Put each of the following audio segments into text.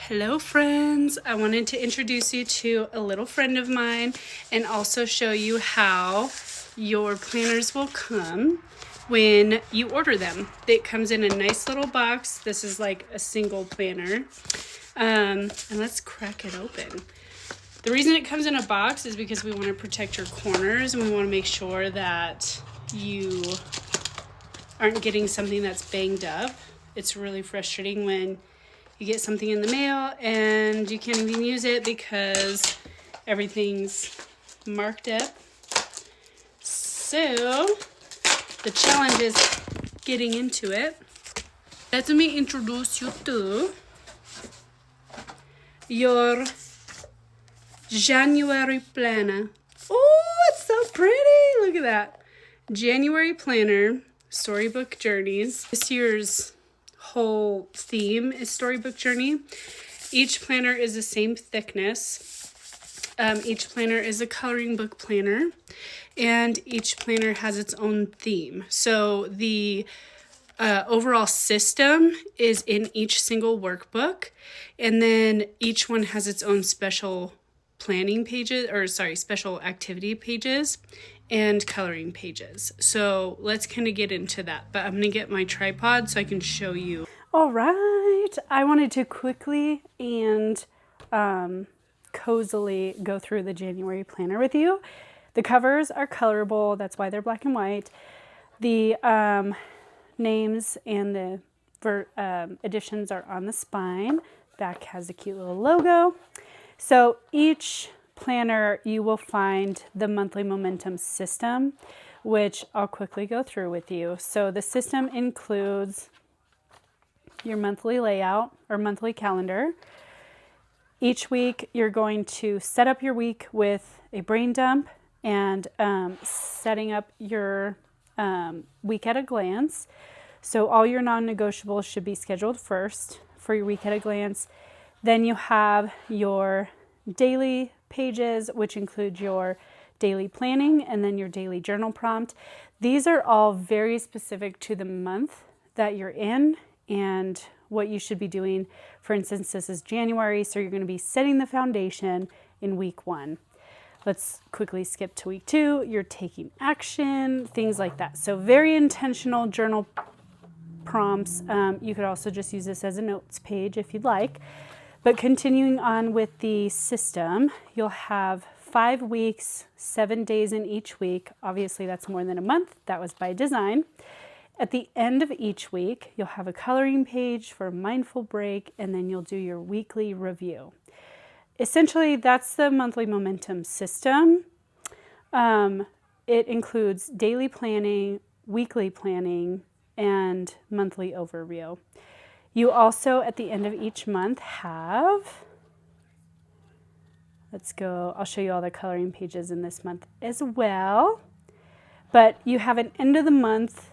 Hello friends, I wanted to introduce you to a little friend of mine and also show you how your planners will come when you order them. It comes in a nice little box. This is like a single planner. And let's crack it open. The reason it comes in a box is because we want to protect your corners and we want to make sure that you aren't getting something that's banged up. It's really frustrating when you get something in the mail and you can't even use it because everything's marked up. So the challenge is getting into it. Let me introduce you to your January planner. Oh, it's so pretty. Look at that. January planner, Storybook Journeys. This year's whole theme is Storybook Journey. Each planner is the same thickness. Each planner is a coloring book planner, and each planner has its own theme. So the overall system is in each single workbook, and then each one has its own special planning pages, special activity pages and coloring pages. So let's kind of get into that, but I'm gonna get my tripod so I can show you. All right, I wanted to quickly and cozily go through the January planner with you. The covers are colorable, that's why they're black and white. The names and the editions are on the spine. Back has a cute little logo. So each planner you will find the monthly momentum system, which I'll quickly go through with you. So the system includes your monthly layout or monthly calendar. Each week you're going to set up your week with a brain dump and setting up your week at a glance. So all your non-negotiables should be scheduled first for your week at a glance. Then you have your daily pages, which include your daily planning and then your daily journal prompt. These are all very specific to the month that you're in and what you should be doing. For instance, this is January, so you're going to be setting the foundation in week 1. Let's quickly skip to week 2. You're taking action, things like that. So very intentional journal prompts. You could also just use this as a notes page if you'd like. But continuing on with the system, you'll have 5 weeks, 7 days in each week. Obviously, that's more than a month. That was by design. At the end of each week, you'll have a coloring page for a mindful break, and then you'll do your weekly review. Essentially, that's the monthly momentum system. It includes daily planning, weekly planning, and monthly overview. You also, at the end of each month, have, I'll show you all the coloring pages in this month as well. But you have an end of the month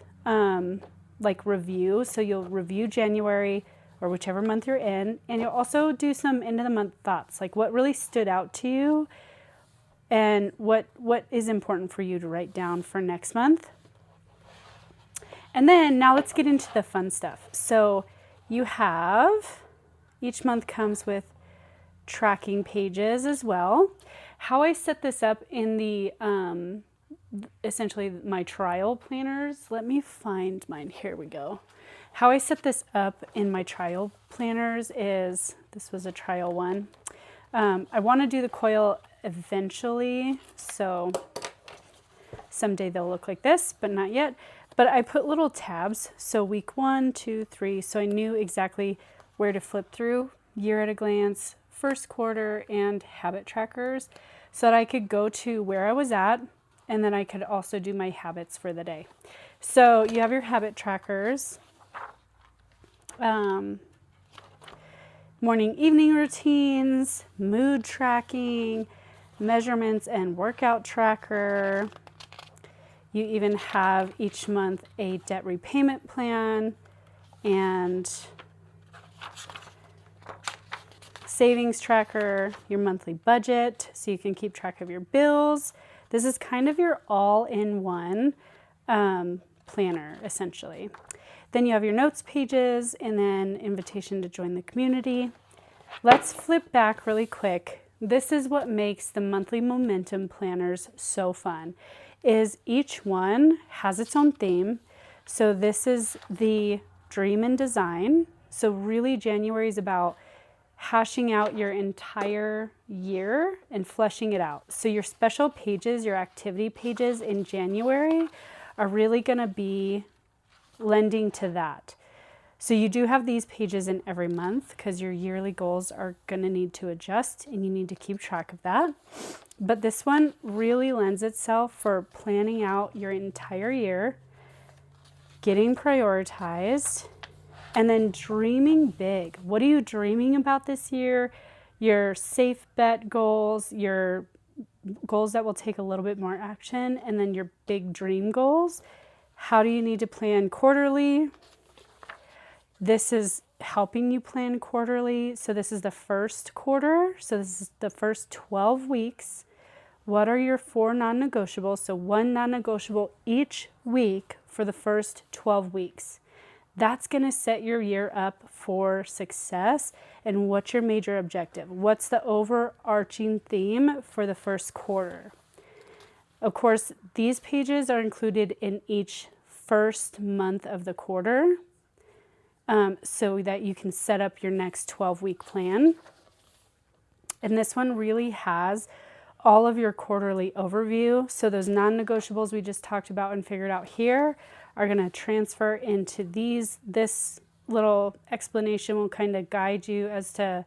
review. So you'll review January or whichever month you're in. And you'll also do some end of the month thoughts, like what really stood out to you and what is important for you to write down for next month. And then now let's get into the fun stuff. So each month comes with tracking pages as well. How I set this up in the, essentially my trial planners, let me find mine, here we go. How I set this up in my trial planners is, this was a trial one. I want to do the coil eventually, so someday they'll look like this, but not yet. But I put little tabs, so week 1, 2, 3, so I knew exactly where to flip through, year at a glance, first quarter, and habit trackers, so that I could go to where I was at, and then I could also do my habits for the day. So you have your habit trackers, morning, evening routines, mood tracking, measurements and workout tracker. You even have each month a debt repayment plan and savings tracker, your monthly budget, so you can keep track of your bills. This is kind of your all-in-one planner, essentially. Then you have your notes pages and then invitation to join the community, let's flip back really quick. This is what makes the monthly momentum planners so fun, is each one has its own theme. So this is the dream and design. So really January is about hashing out your entire year and fleshing it out. So your special pages, your activity pages in January are really going to be lending to that. So you do have these pages in every month because your yearly goals are going to need to adjust and you need to keep track of that. But this one really lends itself for planning out your entire year, getting prioritized, and then dreaming big. What are you dreaming about this year? Your safe bet goals, your goals that will take a little bit more action, and then your big dream goals. How do you need to plan quarterly? This is helping you plan quarterly. So this is the first quarter. So this is the first 12 weeks. What are your 4 non-negotiables? So 1 non-negotiable each week for the first 12 weeks. That's going to set your year up for success. And what's your major objective? What's the overarching theme for the first quarter? Of course, these pages are included in each first month of the quarter, so that you can set up your next 12-week plan. And this one really has all of your quarterly overview. So those non-negotiables we just talked about and figured out here are going to transfer into these. This little explanation will kind of guide you as to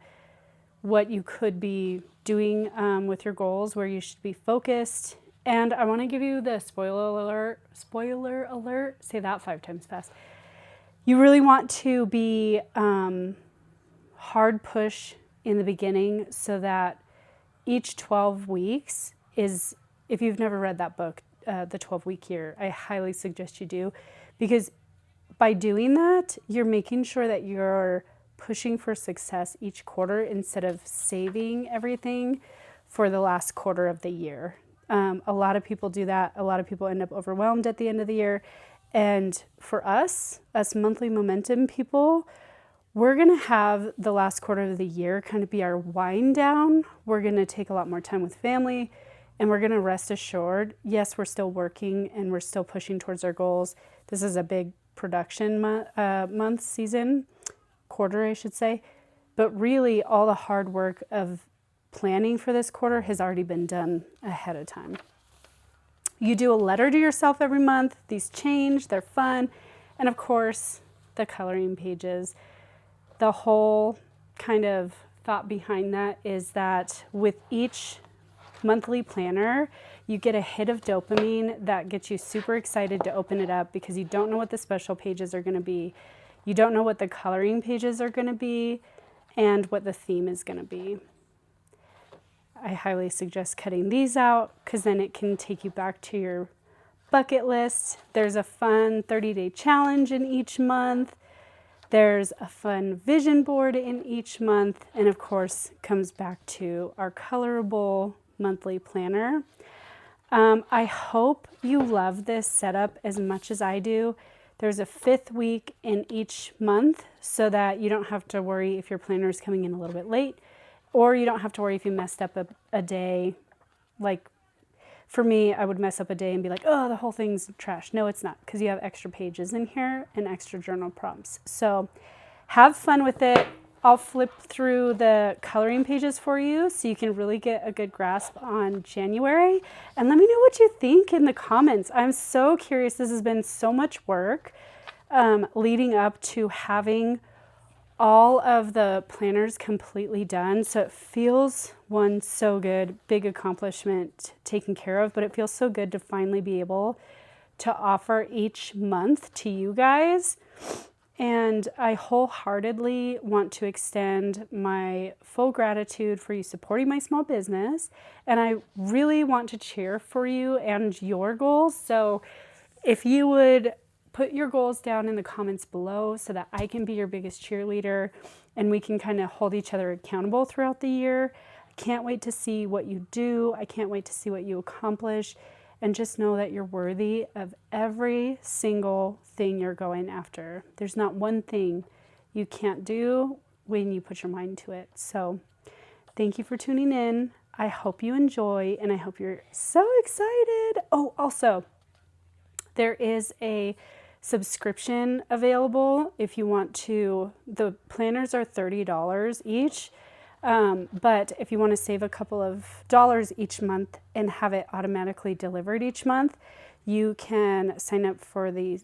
what you could be doing with your goals, where you should be focused. And I want to give you the spoiler alert, say that 5 times fast. You really want to be hard push in the beginning so that each 12 weeks is, if you've never read that book, The 12-Week Year, I highly suggest you do, because by doing that, you're making sure that you're pushing for success each quarter instead of saving everything for the last quarter of the year. A lot of people do that. A lot of people end up overwhelmed at the end of the year. And for us monthly momentum people, we're going to have the last quarter of the year kind of be our wind down. We're going to take a lot more time with family, and we're going to rest assured, yes, we're still working and we're still pushing towards our goals. This is a big production quarter, I should say. But really, all the hard work of planning for this quarter has already been done ahead of time. You do a letter to yourself every month. These change, they're fun. And of course, the coloring pages. The whole kind of thought behind that is that with each monthly planner, you get a hit of dopamine that gets you super excited to open it up, because you don't know what the special pages are going to be. You don't know what the coloring pages are going to be and what the theme is going to be. I highly suggest cutting these out, because then it can take you back to your bucket list. There's a fun 30-day challenge in each month. There's a fun vision board in each month. And of course, comes back to our colorable monthly planner. I hope you love this setup as much as I do. There's a 5th week in each month so that you don't have to worry if your planner is coming in a little bit late, or you don't have to worry if you messed up a day. Like for me, I would mess up a day and be like, oh, the whole thing's trash. No, it's not, because you have extra pages in here and extra journal prompts. So have fun with it. I'll flip through the coloring pages for you so you can really get a good grasp on January. And let me know what you think in the comments. I'm so curious. This has been so much work leading up to having all of the planners completely done. So it feels, one, so good, big accomplishment taken care of, but it feels so good to finally be able to offer each month to you guys. And I wholeheartedly want to extend my full gratitude for you supporting my small business. And I really want to cheer for you and your goals. So if you would put your goals down in the comments below so that I can be your biggest cheerleader and we can kind of hold each other accountable throughout the year. I can't wait to see what you do. I can't wait to see what you accomplish. And just know that you're worthy of every single thing you're going after. There's not one thing you can't do when you put your mind to it. So thank you for tuning in. I hope you enjoy, and I hope you're so excited. Oh, also, there is a subscription available if you want to. The planners are $30 each, but if you want to save a couple of dollars each month and have it automatically delivered each month, you can sign up for the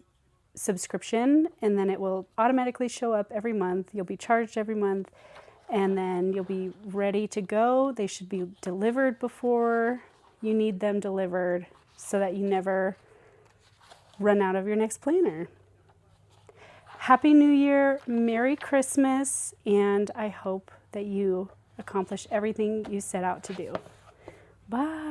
subscription, and then it will automatically show up every month. You'll be charged every month, and then you'll be ready to go. They should be delivered before you need them delivered so that you never run out of your next planner. Happy New Year, Merry Christmas, and I hope that you accomplish everything you set out to do. Bye.